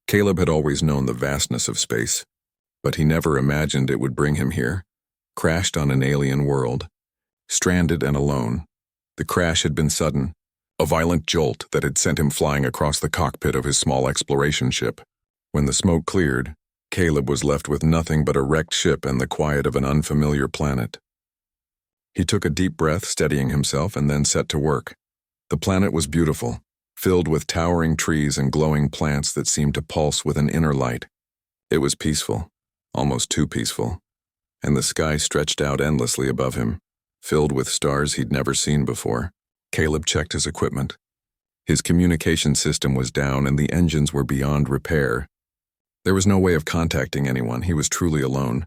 Caleb had always known the vastness of space, but he never imagined it would bring him here, crashed on an alien world, stranded and alone. The crash had been sudden, a violent jolt that had sent him flying across the cockpit of his small exploration ship. When the smoke cleared, Caleb was left with nothing but a wrecked ship and the quiet of an unfamiliar planet. He took a deep breath, steadying himself, and then set to work. The planet was beautiful, filled with towering trees and glowing plants that seemed to pulse with an inner light. It was peaceful, almost too peaceful, and the sky stretched out endlessly above him, filled with stars he'd never seen before. Caleb checked his equipment. His communication system was down and the engines were beyond repair. There was no way of contacting anyone. He was truly alone.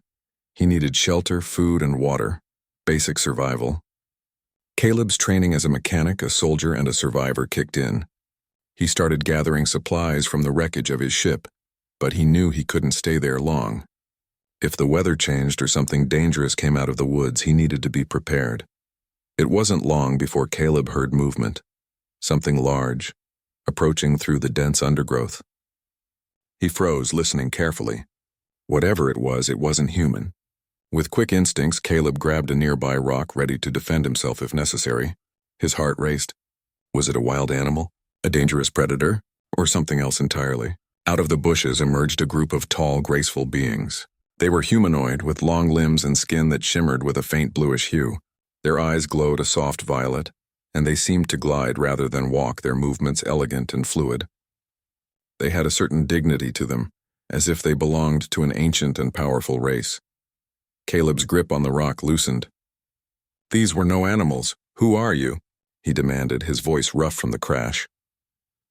He needed shelter, food, and water. Basic survival. Caleb's training as a mechanic, a soldier, and a survivor kicked in. He started gathering supplies from the wreckage of his ship, but he knew he couldn't stay there long. If the weather changed or something dangerous came out of the woods, he needed to be prepared. It wasn't long before Caleb heard movement, something large, approaching through the dense undergrowth. He froze, listening carefully. Whatever it wasn't human. With quick instincts, Caleb grabbed a nearby rock, ready to defend himself if necessary. His heart raced. Was it a wild animal, a dangerous predator, or something else entirely? Out of the bushes emerged a group of tall, graceful beings. They were humanoid, with long limbs and skin that shimmered with a faint bluish hue. Their eyes glowed a soft violet, and they seemed to glide rather than walk, their movements elegant and fluid. They had a certain dignity to them, as if they belonged to an ancient and powerful race. Caleb's grip on the rock loosened. "These were no animals. Who are you?" he demanded, his voice rough from the crash.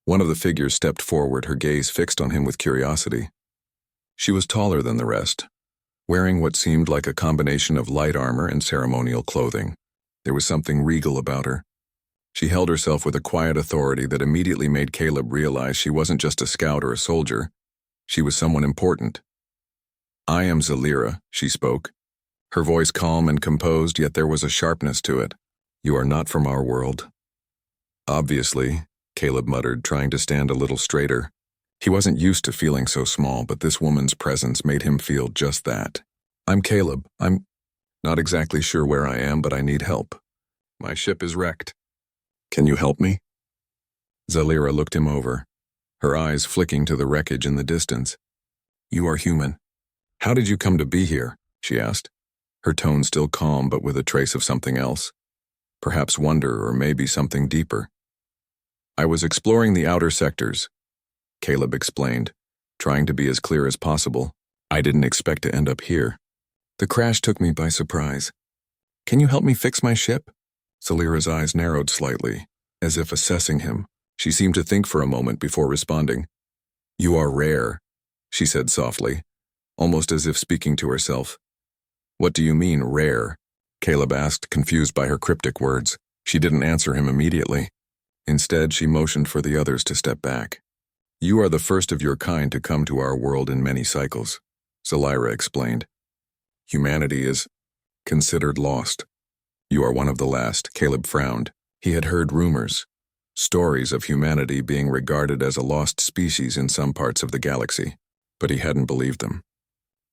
One of the figures stepped forward, her gaze fixed on him with curiosity. She was taller than the rest, wearing what seemed like a combination of light armor and ceremonial clothing. There was something regal about her. She held herself with a quiet authority that immediately made Caleb realize she wasn't just a scout or a soldier. She was someone important. "I am Zalira," she spoke, her voice calm and composed, yet there was a sharpness to it. "You are not from our world." "Obviously," Caleb muttered, trying to stand a little straighter. He wasn't used to feeling so small, but this woman's presence made him feel just that. "I'm Caleb. I'm not exactly sure where I am, but I need help. My ship is wrecked. Can you help me?" Zalira looked him over, her eyes flicking to the wreckage in the distance. "You are human. How did you come to be here?" she asked, her tone still calm but with a trace of something else. Perhaps wonder, or maybe something deeper. "I was exploring the outer sectors," Caleb explained, trying to be as clear as possible. "I didn't expect to end up here. The crash took me by surprise. Can you help me fix my ship?" Zalira's eyes narrowed slightly, as if assessing him. She seemed to think for a moment before responding. "You are rare," she said softly, almost as if speaking to herself. "What do you mean, rare?" Caleb asked, confused by her cryptic words. She didn't answer him immediately. Instead, she motioned for the others to step back. "You are the first of your kind to come to our world in many cycles," Zalira explained. "Humanity is considered lost. You are one of the last." Caleb frowned. He had heard rumors, stories of humanity being regarded as a lost species in some parts of the galaxy, but he hadn't believed them.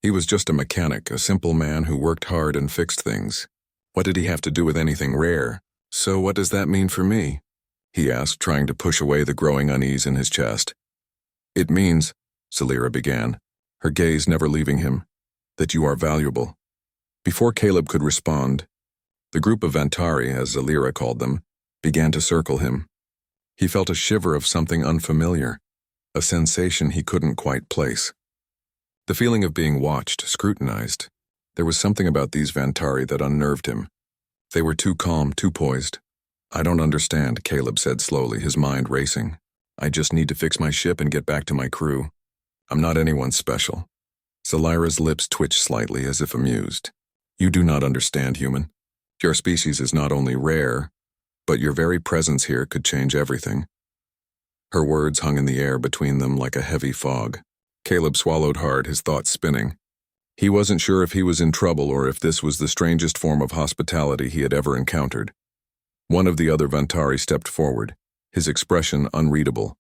He was just a mechanic, a simple man who worked hard and fixed things. What did he have to do with anything rare? "So what does that mean for me?" he asked, trying to push away the growing unease in his chest. "It means," Zalira began, her gaze never leaving him, "that you are valuable." Before Caleb could respond, the group of Vantari, as Zalira called them, began to circle him. He felt a shiver of something unfamiliar, a sensation he couldn't quite place. The feeling of being watched, scrutinized. There was something about these Vantari that unnerved him. They were too calm, too poised. "I don't understand," Caleb said slowly, his mind racing. "I just need to fix my ship and get back to my crew. I'm not anyone special." Zalira's lips twitched slightly, as if amused. "You do not understand, human. Your species is not only rare, but your very presence here could change everything." Her words hung in the air between them like a heavy fog. Caleb swallowed hard, his thoughts spinning. He wasn't sure if he was in trouble or if this was the strangest form of hospitality he had ever encountered. One of the other Vantari stepped forward, his expression unreadable.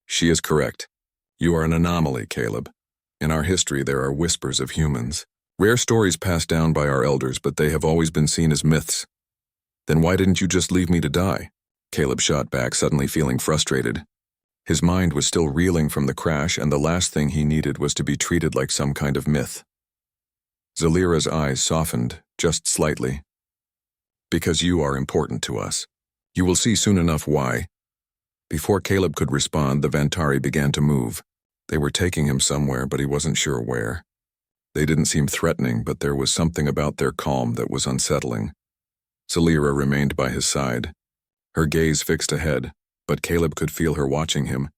"She is correct. You are an anomaly, Caleb. In our history, there are whispers of humans. Rare stories passed down by our elders, but they have always been seen as myths. Then why didn't you just leave me to die? Caleb shot back, suddenly feeling frustrated. His mind was still reeling from the crash, and the last thing he needed was to be treated like some kind of myth. Zalira's eyes softened, just slightly. Because you are important to us. You will see soon enough why. Before Caleb could respond, the Vantari began to move. They were taking him somewhere, but he wasn't sure where. They didn't seem threatening, but there was something about their calm that was unsettling. Zalira remained by his side. Her gaze fixed ahead, but Caleb could feel her watching him,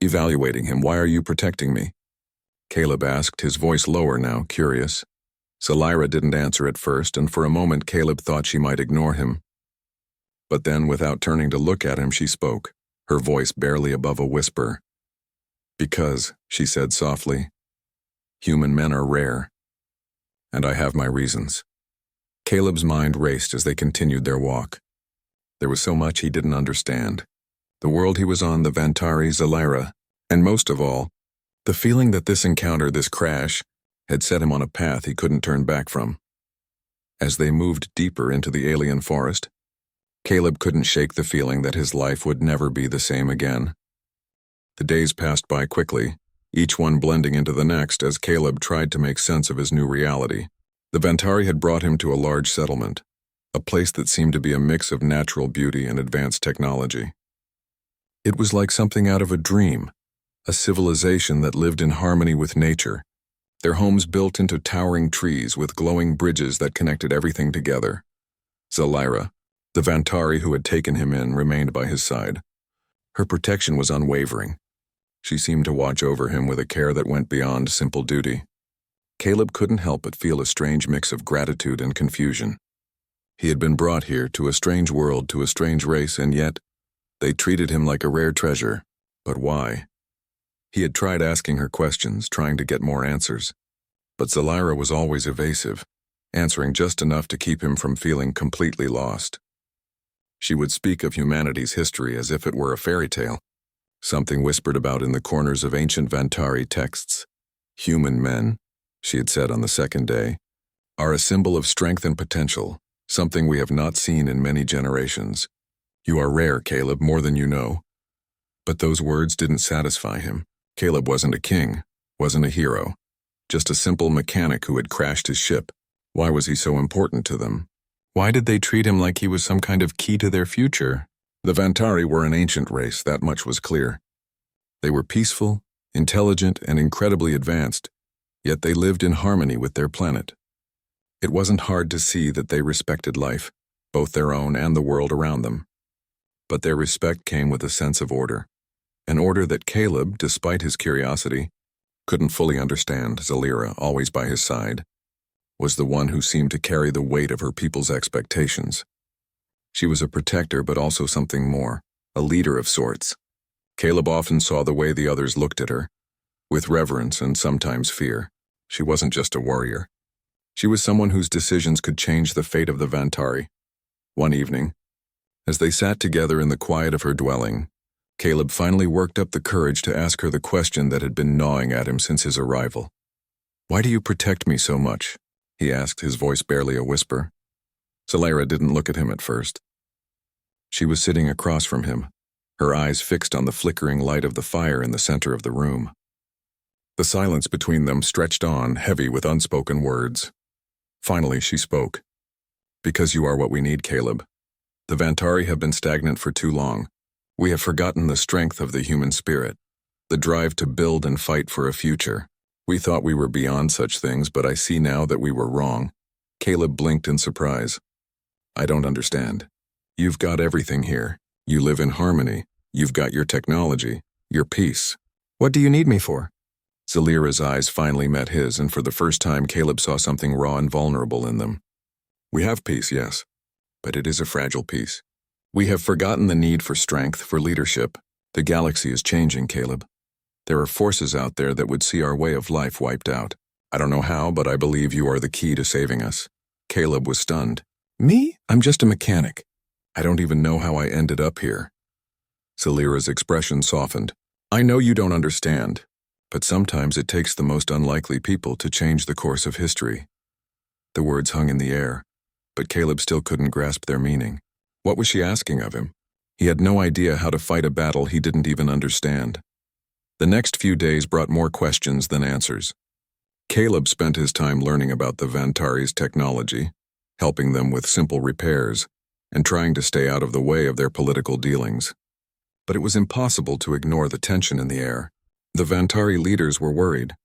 evaluating him. Why are you protecting me? Caleb asked, his voice lower now, curious. Zalira didn't answer at first, and for a moment Caleb thought she might ignore him. But then, without turning to look at him, she spoke, her voice barely above a whisper. Because, she said softly, human men are rare, and I have my reasons. Caleb's mind raced as they continued their walk. There was so much he didn't understand. The world he was on, the Vantari, Zalira, and most of all, the feeling that this encounter, this crash, had set him on a path he couldn't turn back from. As they moved deeper into the alien forest, Caleb couldn't shake the feeling that his life would never be the same again. The days passed by quickly, each one blending into the next as Caleb tried to make sense of his new reality. The Vantari had brought him to a large settlement, a place that seemed to be a mix of natural beauty and advanced technology. It was like something out of a dream, a civilization that lived in harmony with nature, their homes built into towering trees with glowing bridges that connected everything together. Zalira, the Vantari who had taken him in, remained by his side. Her protection was unwavering. She seemed to watch over him with a care that went beyond simple duty. Caleb couldn't help but feel a strange mix of gratitude and confusion. He had been brought here to a strange world, to a strange race, and yet they treated him like a rare treasure. But why? He had tried asking her questions, trying to get more answers. But Zalira was always evasive, answering just enough to keep him from feeling completely lost. She would speak of humanity's history as if it were a fairy tale, something whispered about in the corners of ancient Vantari texts. Human men, she had said on the second day, are a symbol of strength and potential, something we have not seen in many generations. You are rare, Caleb, more than you know. But those words didn't satisfy him. Caleb wasn't a king, wasn't a hero, just a simple mechanic who had crashed his ship. Why was he so important to them? Why did they treat him like he was some kind of key to their future? The Vantari were an ancient race, that much was clear. They were peaceful, intelligent, and incredibly advanced, yet they lived in harmony with their planet. It wasn't hard to see that they respected life, both their own and the world around them. But their respect came with a sense of order, an order that Caleb, despite his curiosity, couldn't fully understand. Zalira, always by his side, was the one who seemed to carry the weight of her people's expectations. She was a protector, but also something more, a leader of sorts. Caleb often saw the way the others looked at her, with reverence and sometimes fear. She wasn't just a warrior. She was someone whose decisions could change the fate of the Vantari. One evening, as they sat together in the quiet of her dwelling, Caleb finally worked up the courage to ask her the question that had been gnawing at him since his arrival. "Why do you protect me so much?" he asked, his voice barely a whisper. Zalira didn't look at him at first. She was sitting across from him, her eyes fixed on the flickering light of the fire in the center of the room. The silence between them stretched on, heavy with unspoken words. Finally, she spoke. "Because you are what we need, Caleb. The Vantari have been stagnant for too long. We have forgotten the strength of the human spirit, the drive to build and fight for a future. We thought we were beyond such things, but I see now that we were wrong." Caleb blinked in surprise. "I don't understand. You've got everything here. You live in harmony. You've got your technology, your peace. What do you need me for?" Zalira's eyes finally met his, and for the first time Caleb saw something raw and vulnerable in them. "We have peace, yes, but it is a fragile peace. We have forgotten the need for strength, for leadership. The galaxy is changing, Caleb. There are forces out there that would see our way of life wiped out. I don't know how, but I believe you are the key to saving us." Caleb was stunned. "Me? I'm just a mechanic. I don't even know how I ended up here." Zalira's expression softened. "I know you don't understand, But sometimes it takes the most unlikely people to change the course of history. The words hung in the air, but Caleb still couldn't grasp their meaning. What was she asking of him? He had no idea how to fight a battle he didn't even understand. The next few days brought more questions than answers. Caleb spent his time learning about the Vantari's technology, helping them with simple repairs, and trying to stay out of the way of their political dealings. But it was impossible to ignore the tension in the air. The Vantari leaders were worried.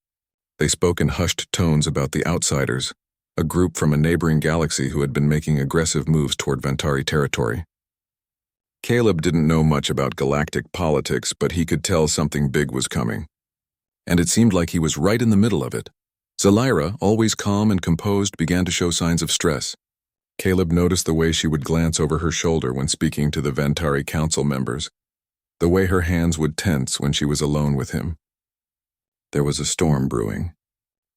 They spoke in hushed tones about the Outsiders, a group from a neighboring galaxy who had been making aggressive moves toward Vantari territory. Caleb didn't know much about galactic politics, but he could tell something big was coming. And it seemed like he was right in the middle of it. Zelira, always calm and composed, began to show signs of stress. Caleb noticed the way she would glance over her shoulder when speaking to the Vantari council members, the way her hands would tense when she was alone with him. There was a storm brewing,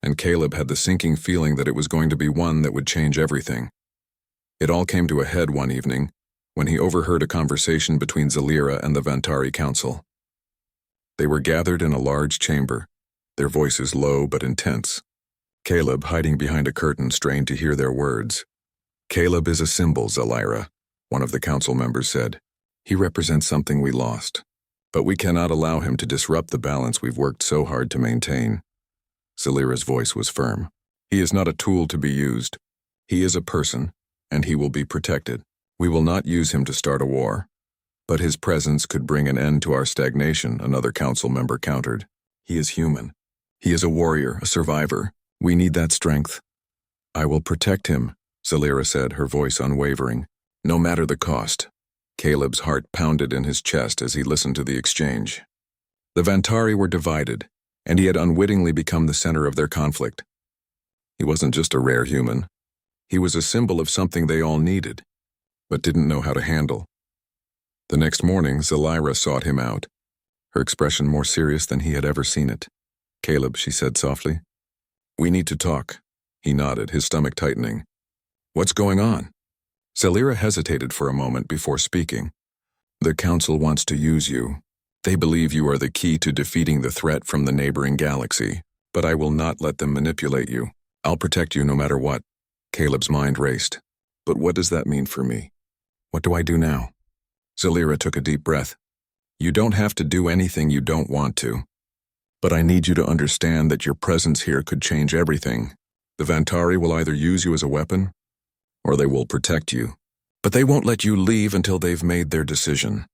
and Caleb had the sinking feeling that it was going to be one that would change everything. It all came to a head one evening when he overheard a conversation between Zelira and the Vantari council. They were gathered in a large chamber, their voices low but intense. Caleb, hiding behind a curtain, strained to hear their words. "Caleb is a symbol, Zelira," one of the council members said. "He represents something we lost, but we cannot allow him to disrupt the balance we've worked so hard to maintain." Zelira's voice was firm. "He is not a tool to be used. He is a person, and he will be protected. We will not use him to start a war. But his presence could bring an end to our stagnation," another council member countered. "He is human. He is a warrior, a survivor. We need that strength." "I will protect him," Zelira said, her voice unwavering, "no matter the cost." Caleb's heart pounded in his chest as he listened to the exchange. The Vantari were divided, and he had unwittingly become the center of their conflict. He wasn't just a rare human. He was a symbol of something they all needed, but didn't know how to handle. The next morning, Zelira sought him out, her expression more serious than he had ever seen it. "Caleb," she said softly, "we need to talk." He nodded, his stomach tightening. "What's going on?" Zelira hesitated for a moment before speaking. "The council wants to use you. They believe you are the key to defeating the threat from the neighboring galaxy, but I will not let them manipulate you. I'll protect you no matter what." Caleb's mind raced. "But what does that mean for me? What do I do now?" Zelira took a deep breath. "You don't have to do anything you don't want to. But I need you to understand that your presence here could change everything. The Vantari will either use you as a weapon, or they will protect you. But they won't let you leave until they've made their decision."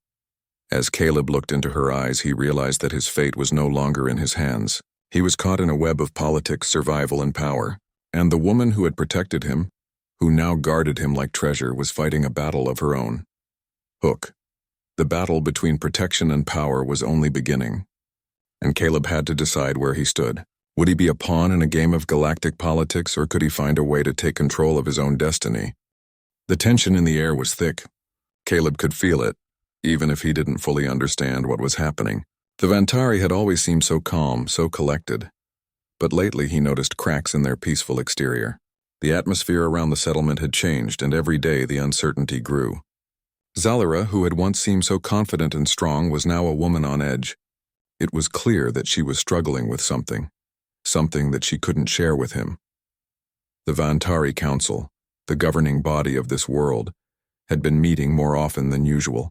As Caleb looked into her eyes, he realized that his fate was no longer in his hands. He was caught in a web of politics, survival, and power, and the woman who had protected him, who now guarded him like treasure, was fighting a battle of her own. Hook. The battle between protection and power was only beginning, and Caleb had to decide where he stood. Would he be a pawn in a game of galactic politics, or could he find a way to take control of his own destiny? The tension in the air was thick. Caleb could feel it, even if he didn't fully understand what was happening. The Vantari had always seemed so calm, so collected, but lately he noticed cracks in their peaceful exterior. The atmosphere around the settlement had changed, and every day the uncertainty grew. Zelira, who had once seemed so confident and strong, was now a woman on edge. It was clear that she was struggling with something that she couldn't share with him. The Vantari Council, the governing body of this world, had been meeting more often than usual.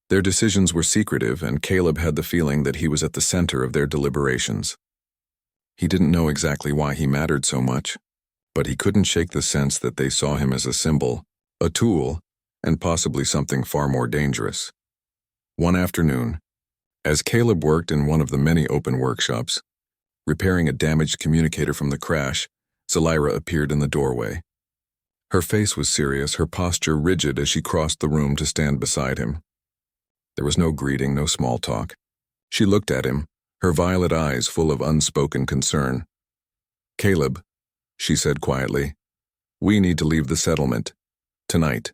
Their decisions were secretive, and Caleb had the feeling that he was at the center of their deliberations. He didn't know exactly why he mattered so much, but he couldn't shake the sense that they saw him as a symbol, a tool, and possibly something far more dangerous. One afternoon, as Caleb worked in one of the many open workshops, repairing a damaged communicator from the crash, Zelira appeared in the doorway. Her face was serious, her posture rigid as she crossed the room to stand beside him. There was no greeting, no small talk. She looked at him, her violet eyes full of unspoken concern. "Caleb," she said quietly, "we need to leave the settlement. Tonight."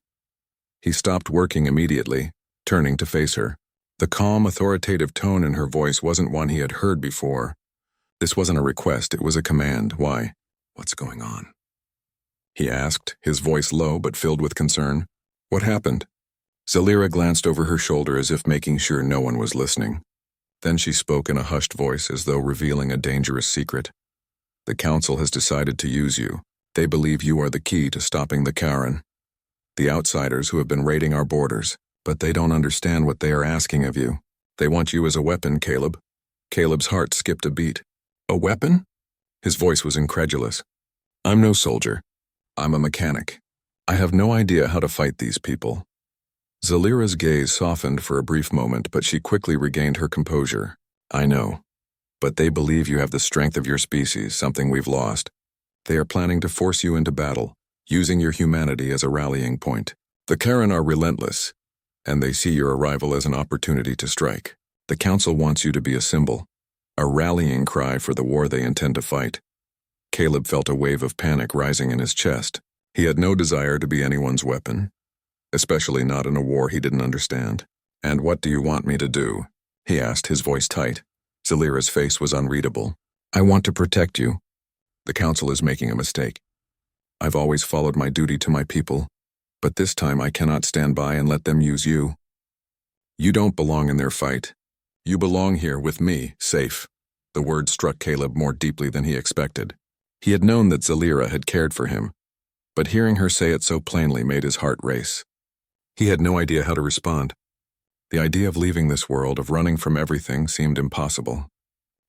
He stopped working immediately, turning to face her. The calm, authoritative tone in her voice wasn't one he had heard before. This wasn't a request, it was a command. "Why? What's going on?" he asked, his voice low but filled with concern. "What happened?" Zelira glanced over her shoulder as if making sure no one was listening. Then she spoke in a hushed voice as though revealing a dangerous secret. The council has decided to use you. They believe you are the key to stopping the Karen. The outsiders who have been raiding our borders, but they don't understand what they are asking of you. They want you as a weapon, Caleb. Caleb's heart skipped a beat. A weapon? His voice was incredulous. I'm no soldier. I'm a mechanic. I have no idea how to fight these people. Zalira's gaze softened for a brief moment, but she quickly regained her composure. I know. But they believe you have the strength of your species, something we've lost. They are planning to force you into battle, using your humanity as a rallying point. The Karen are relentless, and they see your arrival as an opportunity to strike. The council wants you to be a symbol, a rallying cry for the war they intend to fight. Caleb felt a wave of panic rising in his chest. He had no desire to be anyone's weapon, especially not in a war he didn't understand. And what do you want me to do? He asked, his voice tight. Zalira's face was unreadable. I want to protect you. The council is making a mistake. I've always followed my duty to my people, but this time I cannot stand by and let them use you. You don't belong in their fight. You belong here with me, safe. The word struck Caleb more deeply than he expected. He had known that Zalira had cared for him, but hearing her say it so plainly made his heart race. He had no idea how to respond. The idea of leaving this world, of running from everything, seemed impossible.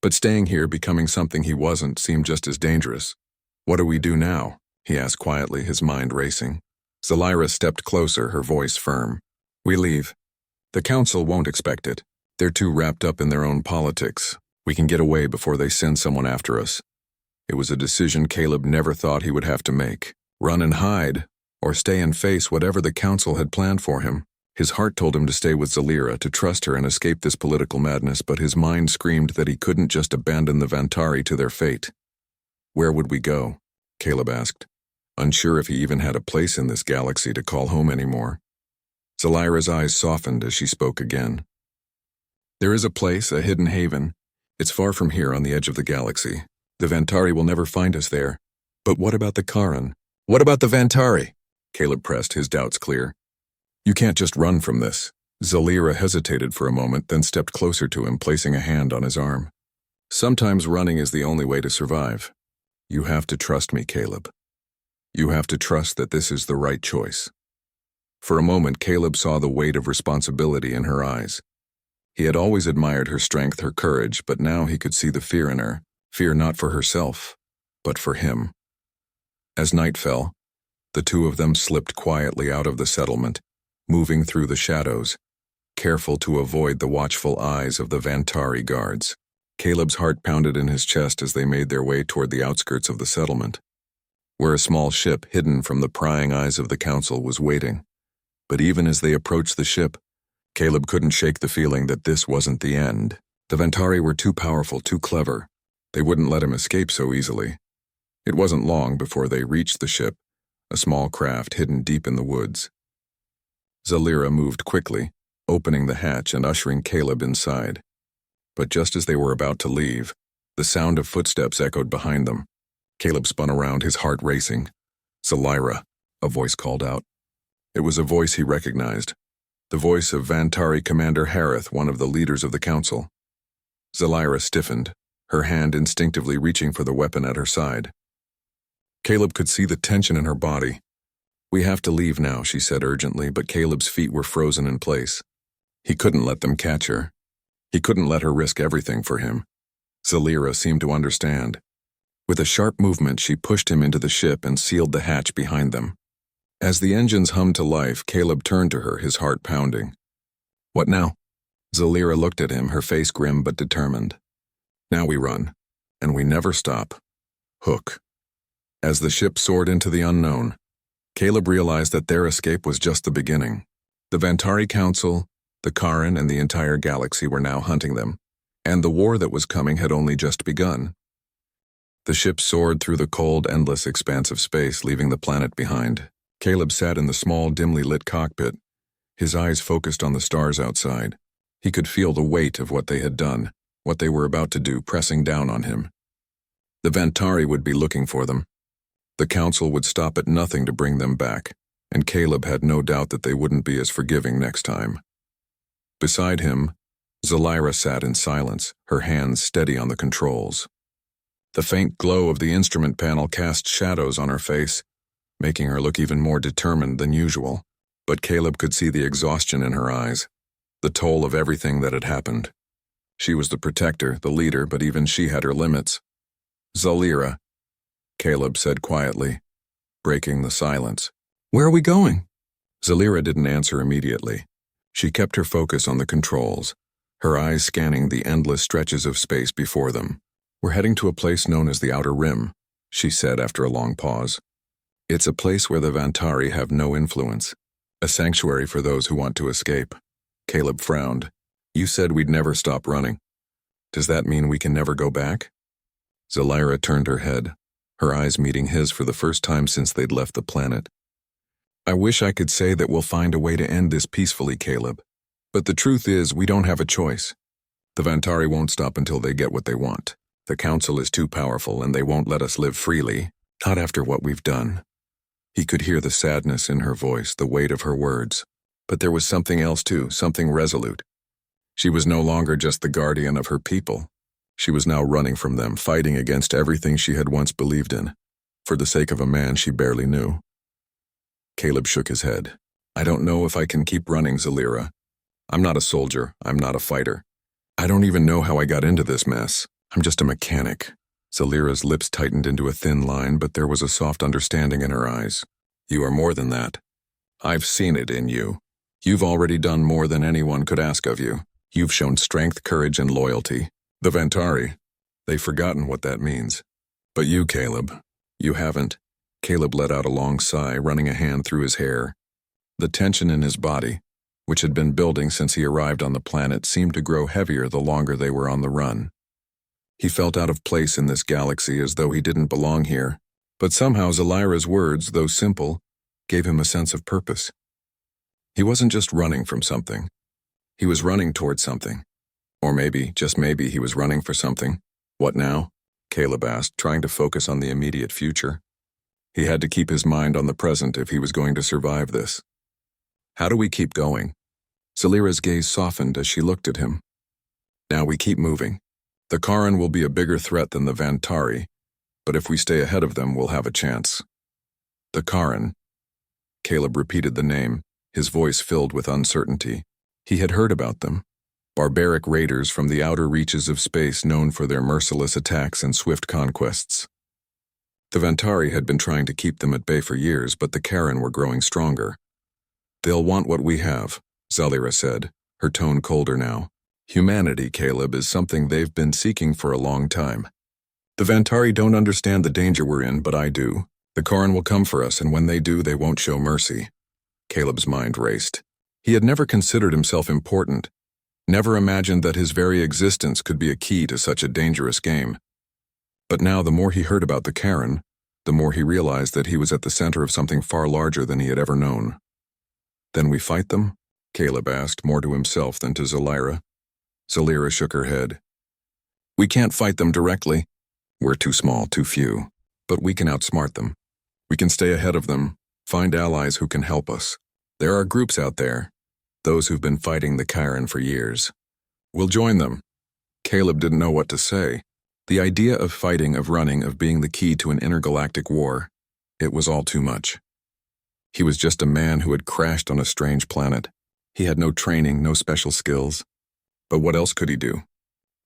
But staying here, becoming something he wasn't, seemed just as dangerous. What do we do now? He asked quietly, his mind racing. Zalira stepped closer, her voice firm. We leave. The council won't expect it. They're too wrapped up in their own politics. We can get away before they send someone after us. It was a decision Caleb never thought he would have to make. Run and hide, or stay and face whatever the council had planned for him. His heart told him to stay with Zalira, to trust her and escape this political madness, but his mind screamed that he couldn't just abandon the Vantari to their fate. Where would we go? Caleb asked, unsure if he even had a place in this galaxy to call home anymore. Zalira's eyes softened as she spoke again. There is a place, a hidden haven. It's far from here on the edge of the galaxy. The Vantari will never find us there. But what about the Karen? What about the Vantari? Caleb pressed, his doubts clear. You can't just run from this. Zalira hesitated for a moment, then stepped closer to him, placing a hand on his arm. Sometimes running is the only way to survive. You have to trust me, Caleb. You have to trust that this is the right choice. For a moment, Caleb saw the weight of responsibility in her eyes. He had always admired her strength, her courage, but now he could see the fear in her. Fear not for herself, but for him. As night fell, the two of them slipped quietly out of the settlement, moving through the shadows, careful to avoid the watchful eyes of the Vantari guards. Caleb's heart pounded in his chest as they made their way toward the outskirts of the settlement, where a small ship hidden from the prying eyes of the council was waiting. But even as they approached the ship, Caleb couldn't shake the feeling that this wasn't the end. The Vantari were too powerful, too clever. They wouldn't let him escape so easily. It wasn't long before they reached the ship, a small craft hidden deep in the woods. Zalira moved quickly, opening the hatch and ushering Caleb inside. But just as they were about to leave, the sound of footsteps echoed behind them. Caleb spun around, his heart racing. Zalira, a voice called out. It was a voice he recognized, the voice of Vantari Commander Harith, one of the leaders of the council. Zalira stiffened, her hand instinctively reaching for the weapon at her side. Caleb could see the tension in her body. We have to leave now, she said urgently, but Caleb's feet were frozen in place. He couldn't let them catch her. He couldn't let her risk everything for him. Zalira seemed to understand. With a sharp movement, she pushed him into the ship and sealed the hatch behind them. As the engines hummed to life, Caleb turned to her, his heart pounding. What now? Zalira looked at him, her face grim but determined. Now we run, and we never stop. Hook. As the ship soared into the unknown, Caleb realized that their escape was just the beginning. The Vantari Council, the Karen, and the entire galaxy were now hunting them, and the war that was coming had only just begun. The ship soared through the cold, endless expanse of space, leaving the planet behind. Caleb sat in the small, dimly lit cockpit, his eyes focused on the stars outside. He could feel the weight of what they had done, what they were about to do, pressing down on him. The Vantari would be looking for them. The council would stop at nothing to bring them back, and Caleb had no doubt that they wouldn't be as forgiving next time. Beside him, Zalira sat in silence, her hands steady on the controls. The faint glow of the instrument panel cast shadows on her face, making her look even more determined than usual. But Caleb could see the exhaustion in her eyes, the toll of everything that had happened. She was the protector, the leader, but even she had her limits. "Zalira," Caleb said quietly, breaking the silence. "Where are we going?" Zalira didn't answer immediately. She kept her focus on the controls, her eyes scanning the endless stretches of space before them. "We're heading to a place known as the Outer Rim," she said after a long pause. "It's a place where the Vantari have no influence, a sanctuary for those who want to escape." Caleb frowned. "You said we'd never stop running. Does that mean we can never go back?" Zalira turned her head, her eyes meeting his for the first time since they'd left the planet. "I wish I could say that we'll find a way to end this peacefully, Caleb. But the truth is, we don't have a choice. The Vantari won't stop until they get what they want. The Council is too powerful, and they won't let us live freely, not after what we've done." He could hear the sadness in her voice, the weight of her words. But there was something else too, something resolute. She was no longer just the guardian of her people. She was now running from them, fighting against everything she had once believed in, for the sake of a man she barely knew. Caleb shook his head. "I don't know if I can keep running, Zalira. I'm not a soldier. I'm not a fighter. I don't even know how I got into this mess. I'm just a mechanic." Zalira's lips tightened into a thin line, but there was a soft understanding in her eyes. "You are more than that. I've seen it in you. You've already done more than anyone could ask of you. You've shown strength, courage, and loyalty. The Vantari, they've forgotten what that means. But you, Caleb, you haven't." Caleb let out a long sigh, running a hand through his hair. The tension in his body, which had been building since he arrived on the planet, seemed to grow heavier the longer they were on the run. He felt out of place in this galaxy, as though he didn't belong here. But somehow Zalira's words, though simple, gave him a sense of purpose. He wasn't just running from something. He was running towards something. Or maybe, just maybe, he was running for something. "What now?" Caleb asked, trying to focus on the immediate future. He had to keep his mind on the present if he was going to survive this. "How do we keep going?" Zalira's gaze softened as she looked at him. "Now we keep moving. The Kharon will be a bigger threat than the Vantari, but if we stay ahead of them, we'll have a chance." "The Kharon." Caleb repeated the name, his voice filled with uncertainty. He had heard about them. Barbaric raiders from the outer reaches of space known for their merciless attacks and swift conquests. The Vantari had been trying to keep them at bay for years, but the Kharon were growing stronger. "They'll want what we have," Zalira said, her tone colder now. "Humanity, Caleb, is something they've been seeking for a long time. The Vantari don't understand the danger we're in, but I do. The Kharon will come for us, and when they do, they won't show mercy." Caleb's mind raced. He had never considered himself important, never imagined that his very existence could be a key to such a dangerous game. But now the more he heard about the Kharon, the more he realized that he was at the center of something far larger than he had ever known. "Then we fight them?" Caleb asked, more to himself than to Zalira. Zalira shook her head. "We can't fight them directly. We're too small, too few. But we can outsmart them. We can stay ahead of them, find allies who can help us. There are groups out there, those who've been fighting the Kharon for years. We'll join them." Caleb didn't know what to say. The idea of fighting, of running, of being the key to an intergalactic war, it was all too much. He was just a man who had crashed on a strange planet. He had no training, no special skills. But what else could he do?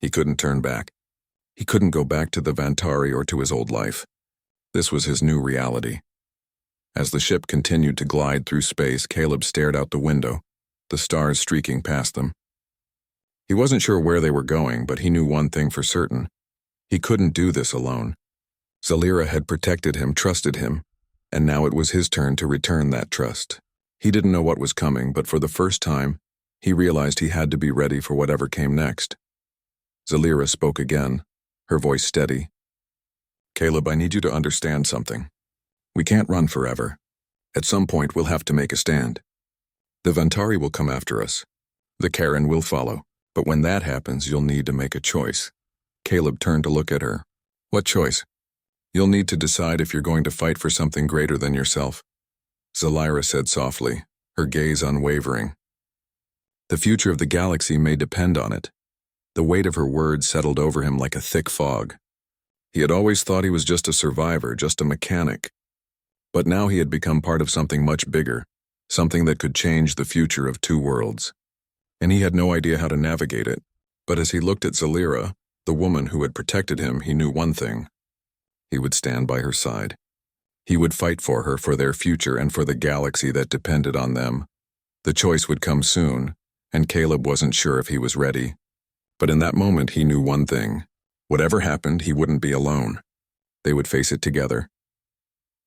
He couldn't turn back. He couldn't go back to the Vantari or to his old life. This was his new reality. As the ship continued to glide through space, Caleb stared out the window, the stars streaking past them. He wasn't sure where they were going, but he knew one thing for certain. He couldn't do this alone. Zalira had protected him, trusted him, and now it was his turn to return that trust. He didn't know what was coming, but for the first time, he realized he had to be ready for whatever came next. Zalira spoke again, her voice steady. "Caleb, I need you to understand something. We can't run forever. At some point, we'll have to make a stand. The Vantari will come after us. The Kharon will follow. But when that happens, you'll need to make a choice." Caleb turned to look at her. "What choice?" "You'll need to decide if you're going to fight for something greater than yourself," Zalira said softly, her gaze unwavering. The future of the galaxy may depend on it. The weight of her words settled over him like a thick fog. He had always thought he was just a survivor, just a mechanic. But now he had become part of something much bigger, something that could change the future of two worlds. And he had no idea how to navigate it. But as he looked at Zalira, the woman who had protected him, he knew one thing. He would stand by her side. He would fight for her, for their future, and for the galaxy that depended on them. The choice would come soon, and Caleb wasn't sure if he was ready. But in that moment, he knew one thing. Whatever happened, he wouldn't be alone. They would face it together.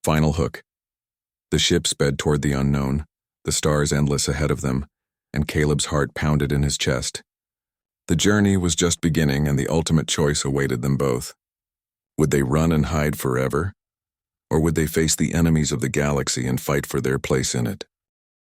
Final hook. The ship sped toward the unknown, the stars endless ahead of them, and Caleb's heart pounded in his chest. The journey was just beginning, and the ultimate choice awaited them both. Would they run and hide forever? Or would they face the enemies of the galaxy and fight for their place in it?